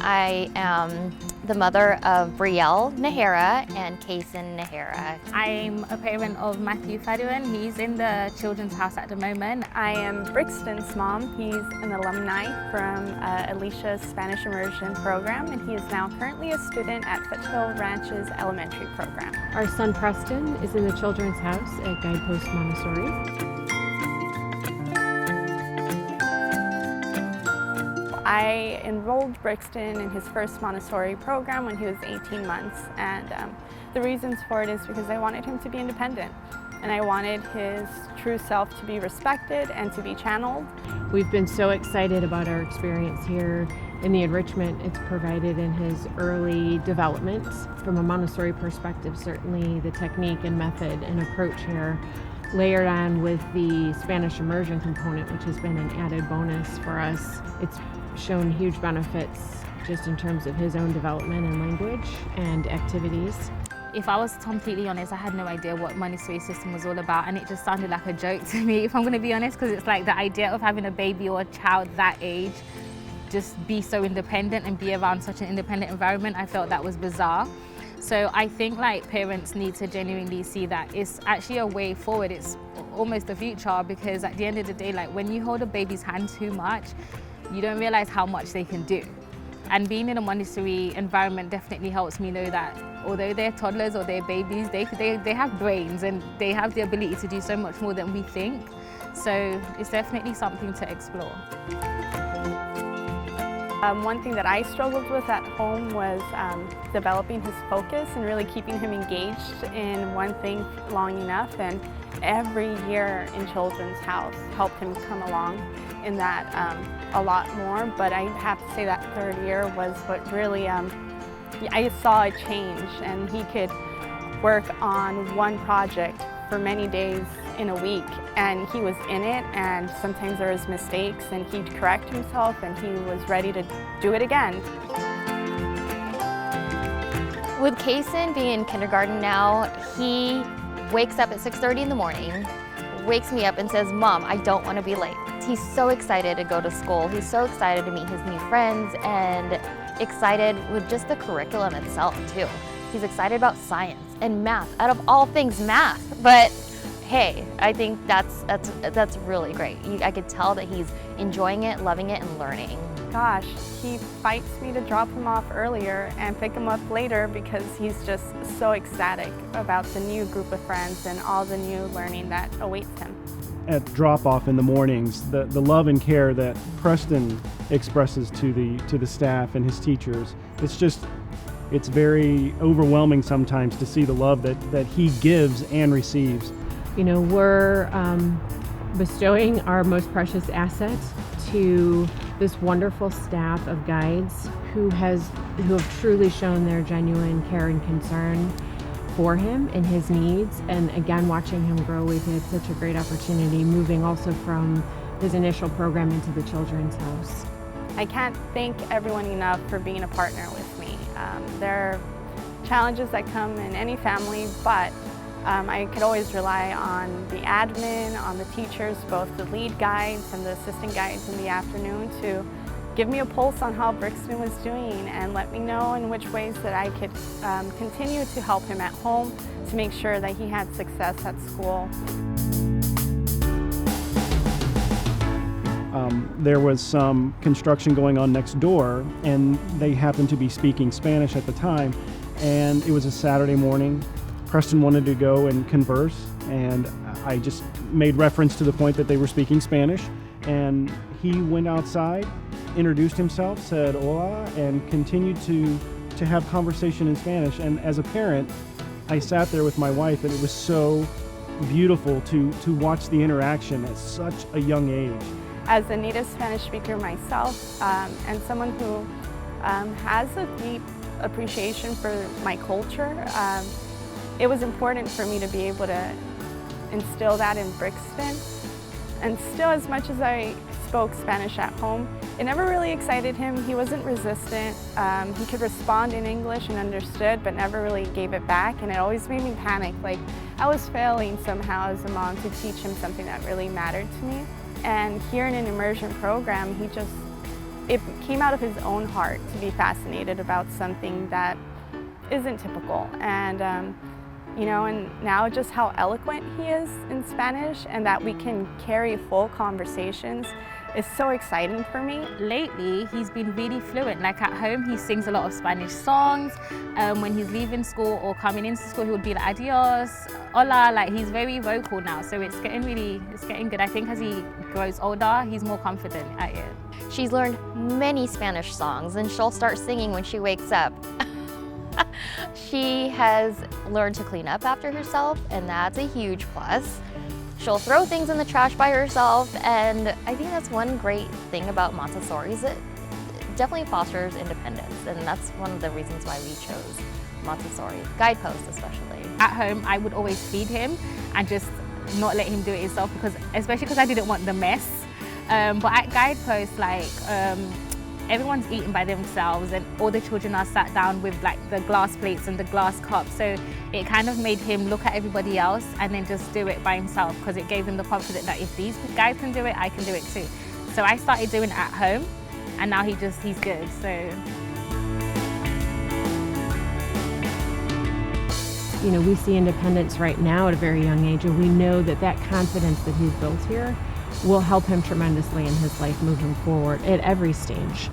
I am the mother of Brielle Nahara and Kaysen Nahara. I'm a parent of Matthew Faduan. He's in the children's house at the moment. I am Brixton's mom. He's an alumni from Alicia's Spanish Immersion program, and he is now currently a student at Foothill Ranch's elementary program. Our son Preston is in the children's house at Guidepost Montessori. I enrolled Brixton in his first Montessori program when he was 18 months, and the reasons for it is because I wanted him to be independent, and I wanted his true self to be respected and to be channeled. We've been so excited about our experience here and the enrichment it's provided in his early development. From a Montessori perspective, certainly the technique and method and approach here, layered on with the Spanish immersion component, which has been an added bonus for us. It's shown huge benefits just in terms of his own development and language and activities. If I was completely honest, I had no idea what Montessori system was all about, and it just sounded like a joke to me, if I'm going to be honest, because it's like the idea of having a baby or a child that age just be so independent and be around such an independent environment, I felt that was bizarre. So I think like parents need to genuinely see that it's actually a way forward. It's almost the future, because at the end of the day, like when you hold a baby's hand too much, you don't realize how much they can do. And being in a Montessori environment definitely helps me know that although they're toddlers or they're babies, they have brains and they have the ability to do so much more than we think. So it's definitely something to explore. One thing that I struggled with at home was developing his focus and really keeping him engaged in one thing long enough, and every year in Children's House helped him come along in that a lot more. But I have to say that third year was what really, I saw a change, and he could work on one project for many days in a week, and he was in it, and sometimes there was mistakes and he'd correct himself and he was ready to do it again. With Kaysen being in kindergarten now, he wakes up at 6:30 in the morning, wakes me up and says, "Mom, I don't want to be late." He's so excited to go to school. He's so excited to meet his new friends and excited with just the curriculum itself too. He's excited about science and math, out of all things math. But hey, I think that's really great. I could tell that he's enjoying it, loving it, and learning. Gosh, he fights me to drop him off earlier and pick him up later because he's just so ecstatic about the new group of friends and all the new learning that awaits him. At drop-off in the mornings, the love and care that Preston expresses to the staff and his teachers, it's very overwhelming sometimes to see the love that he gives and receives. You know, we're bestowing our most precious asset to this wonderful staff of guides who have truly shown their genuine care and concern for him and his needs. And again, watching him grow, we've had such a great opportunity moving also from his initial program into the children's house. I can't thank everyone enough for being a partner with me. There are challenges that come in any family, but I could always rely on the admin, on the teachers, both the lead guides and the assistant guides in the afternoon, to give me a pulse on how Brixton was doing and let me know in which ways that I could continue to help him at home to make sure that he had success at school. There was some construction going on next door, and they happened to be speaking Spanish at the time, and it was a Saturday morning. Preston wanted to go and converse, and I just made reference to the point that they were speaking Spanish, and he went outside, introduced himself, said hola, and continued to have conversation in Spanish. And as a parent, I sat there with my wife, and it was so beautiful to watch the interaction at such a young age. As a native Spanish speaker myself, and someone who has a deep appreciation for my culture, it was important for me to be able to instill that in Brixton. And still, as much as I spoke Spanish at home, it never really excited him. He wasn't resistant. He could respond in English and understood, but never really gave it back. And it always made me panic, like I was failing somehow as a mom to teach him something that really mattered to me. And here in an immersion program, he just it came out of his own heart to be fascinated about something that isn't typical. And you know, and now just how eloquent he is in Spanish and that we can carry full conversations is so exciting for me. Lately, he's been really fluent. Like at home, he sings a lot of Spanish songs. When he's leaving school or coming into school, he would be like, adios, hola, like he's very vocal now. So it's getting good. I think as he grows older, he's more confident at it. She's learned many Spanish songs and she'll start singing when she wakes up. She has learned to clean up after herself, and that's a huge plus. She'll throw things in the trash by herself, and I think that's one great thing about Montessori is it definitely fosters independence, and that's one of the reasons why we chose Montessori, Guidepost especially. At home, I would always feed him and just not let him do it himself, especially because I didn't want the mess. But at Guidepost, everyone's eating by themselves and all the children are sat down with like the glass plates and the glass cups. So it kind of made him look at everybody else and then just do it by himself, because it gave him the confidence that if these guys can do it, I can do it too. So I started doing it at home and now he's good. So. You know, we see independence right now at a very young age, and we know that that confidence that he's built here will help him tremendously in his life moving forward at every stage.